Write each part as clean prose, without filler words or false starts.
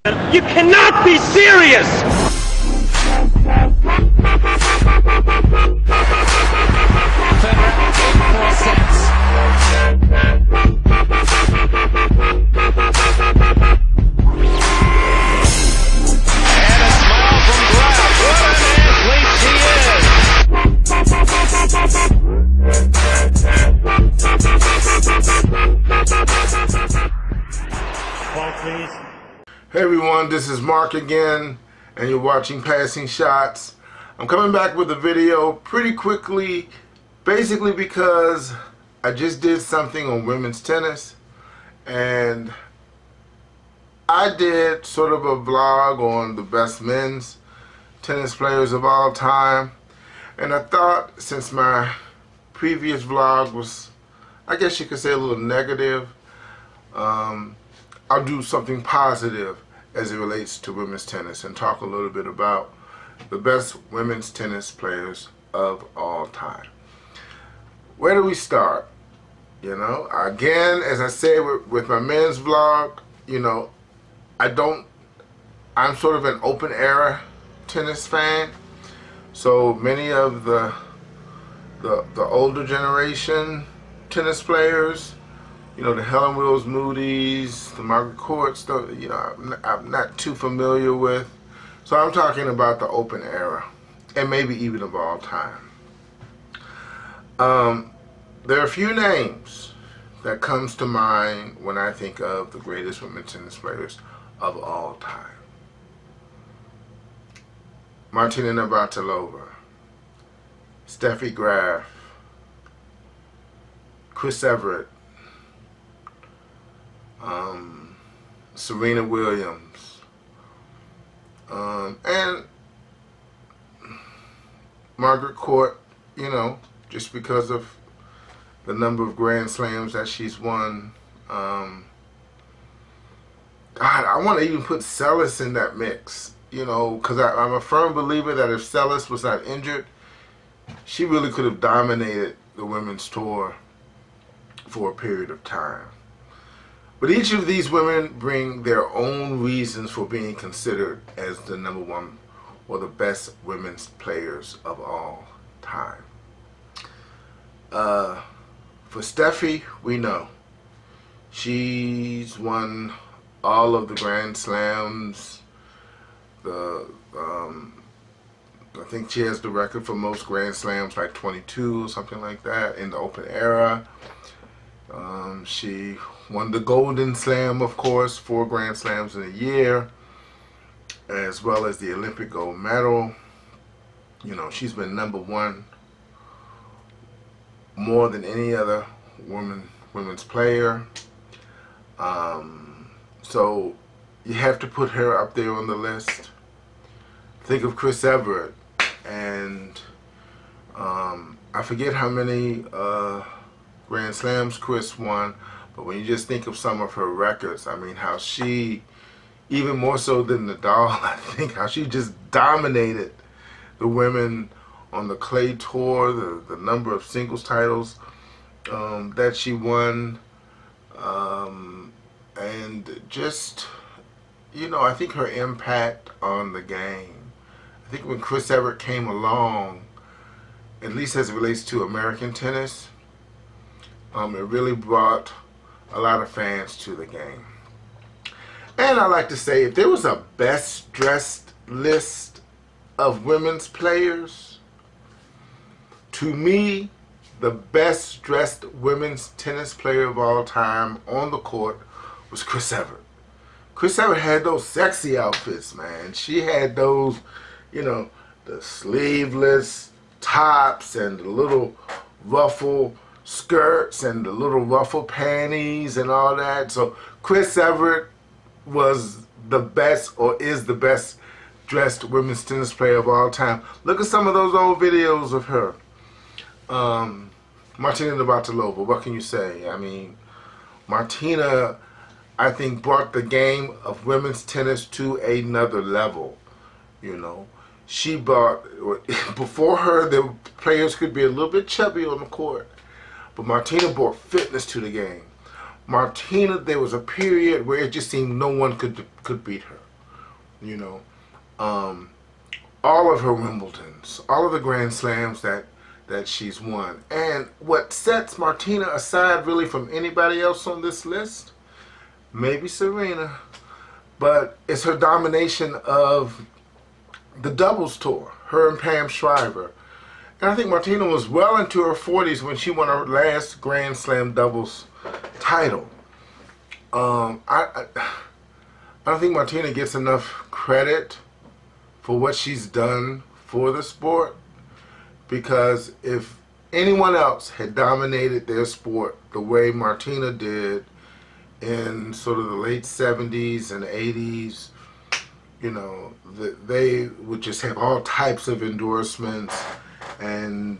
You cannot be serious! Hey everyone, this is Mark again, and you're watching Passing Shots. I'm coming back with a video pretty quickly, basically because I just did something on women's tennis, and I did sort of a vlog on the best men's tennis players of all time, and I thought since my previous vlog was, I guess you could say, a little negative, I'll do something positive as it relates to women's tennis and talk a little bit about the best women's tennis players of all time. Where do we start? You know, again, as I said with my men's vlog, you know, I'm sort of an open era tennis fan. So many of the older generation tennis players, you know, the Helen Wills Moody's, the Margaret Court stuff, you know, I'm not too familiar with. So I'm talking about the open era, and maybe even of all time. There are a few names that comes to mind when I think of the greatest women's tennis players of all time. Martina Navratilova, Steffi Graf, Chris Evert, Serena Williams, and Margaret Court, you know, just because of the number of Grand Slams that she's won. God, I want to even put Sellis in that mix, you know, because I'm a firm believer that if Sellis was not injured, she really could have dominated the women's tour for a period of time. But each of these women bring their own reasons for being considered as the #1 or the best women's players of all time. For Steffi, we know she's won all of the Grand Slams. I think she has the record for most Grand Slams, like 22 or something like that, in the open era. She won the Golden Slam, of course, 4 Grand Slams in a year, as well as the Olympic gold medal. You know, she's been #1 more than any other women's player. So you have to put her up there on the list. Think of Chris Evert, and I forget how many Grand Slams Chris won, but when you just think of some of her records, I mean, how she, even more so than Nadal, I think, how she just dominated the women on the clay tour, the number of singles titles that she won, and just, you know, I think her impact on the game. I think when Chris Evert came along, at least as it relates to American tennis, it really brought a lot of fans to the game. And I like to say, if there was a best dressed list of women's players, to me, the best dressed women's tennis player of all time on the court was Chris Evert. Chris Evert had those sexy outfits, man. She had those, you know, the sleeveless tops and the little ruffle skirts and the little ruffle panties and all that. So Chris Evert was the best, or is the best dressed women's tennis player of all time. Look at some of those old videos of her. Martina Navratilova, what can you say? I mean, Martina, I think, brought the game of women's tennis to another level. You know, she brought, before her, the players could be a little bit chubby on the court, but Martina brought fitness to the game. Martina, there was a period where it just seemed no one could beat her. You know, all of her Wimbledons, all of the Grand Slams that she's won. And what sets Martina aside really from anybody else on this list, maybe Serena, but it's her domination of the doubles tour, her and Pam Shriver. And I think Martina was well into her 40s when she won her last Grand Slam doubles title. I don't think Martina gets enough credit for what she's done for the sport, because if anyone else had dominated their sport the way Martina did in sort of the late 70s and 80s, you know, they would just have all types of endorsements and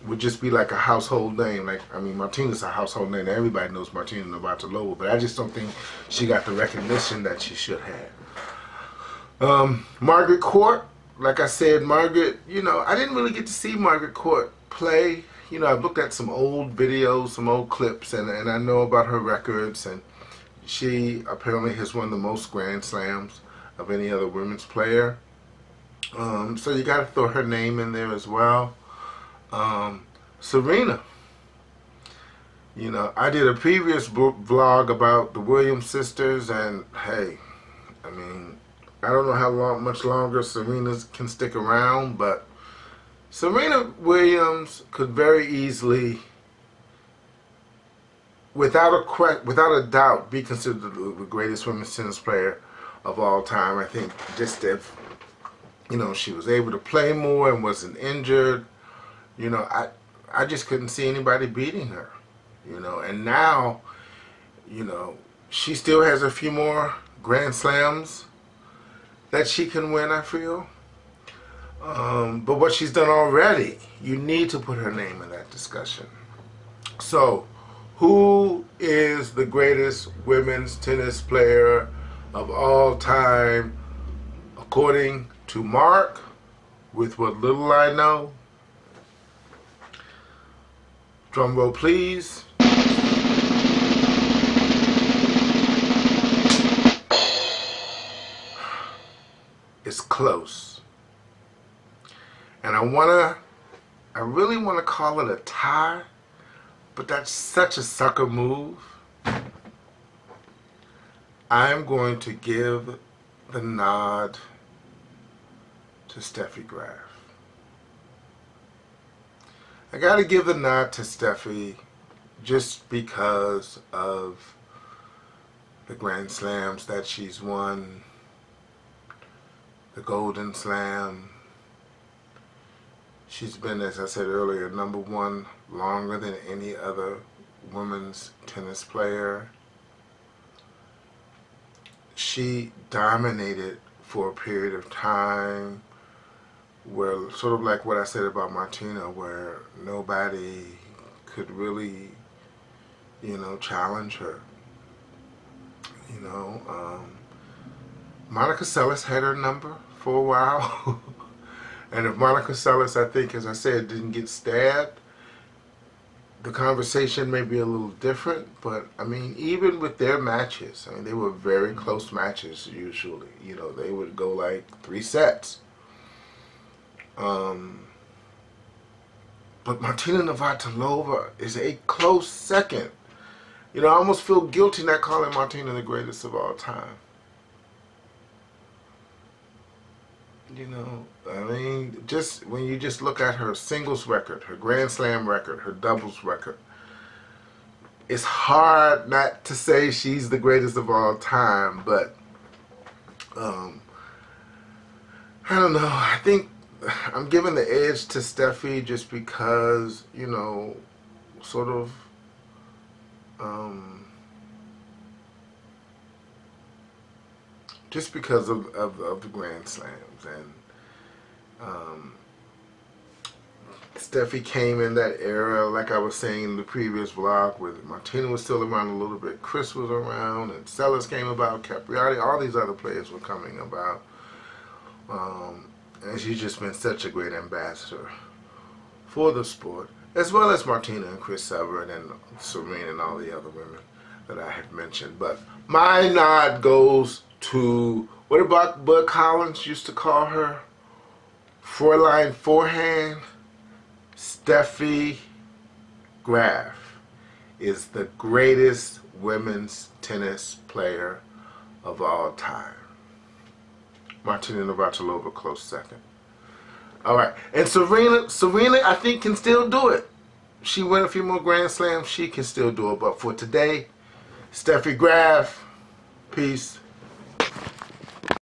would just be like a household name. Like, I mean, Martina's a household name. Everybody knows Martina Navratilova, but I just don't think she got the recognition that she should have. Margaret Court, like I said, Margaret, you know, I didn't really get to see Margaret Court play. You know, I've looked at some old videos, some old clips, and I know about her records, and she apparently has won the most Grand Slams of any other women's player. So you got to throw her name in there as well. Serena. You know, I did a previous vlog about the Williams sisters, and hey, I mean, I don't know how much longer Serena can stick around, but Serena Williams could very easily, without a doubt, be considered the greatest women's tennis player of all time. I think just if, you know, she was able to play more and wasn't injured, you know, I just couldn't see anybody beating her, you know. And now, you know, she still has a few more Grand Slams that she can win, I feel. But what she's done already, you need to put her name in that discussion. So, who is the greatest women's tennis player of all time, according to Mark, with what little I know? Drum roll, please. It's close. And I really want to call it a tie, but that's such a sucker move. I'm going to give the nod to Steffi Graf. I got to give the nod to Steffi just because of the Grand Slams that she's won, the Golden Slam. She's been, as I said earlier, #1 longer than any other women's tennis player. She dominated for a period of time where, sort of like what I said about Martina, where nobody could really, you know, challenge her. You know, Monica Seles had her number for a while. And if Monica Seles, I think, as I said, didn't get stabbed, the conversation may be a little different. But, I mean, even with their matches, I mean, they were very close matches usually. You know, they would go like 3 sets. But Martina Navratilova is a close second. You know, I almost feel guilty not calling Martina the greatest of all time. You know, I mean, just when you just look at her singles record, her Grand Slam record, her doubles record, it's hard not to say she's the greatest of all time, but I don't know. I think I'm giving the edge to Steffi just because, you know, sort of just because of the Grand Slams. And Steffi came in that era, like I was saying in the previous vlog, where Martina was still around a little bit, Chris was around, and Seles came about, Capriati, all these other players were coming about. And she's just been such a great ambassador for the sport, as well as Martina and Chris Evert and Serena and all the other women that I have mentioned. But my nod goes to, what about Bud Collins used to call her? Fräulein Forehand. Steffi Graf is the greatest women's tennis player of all time. Martina Navratilova, close second. All right, and Serena, I think, can still do it. She win a few more Grand Slams, she can still do it. But for today, Steffi Graf, peace.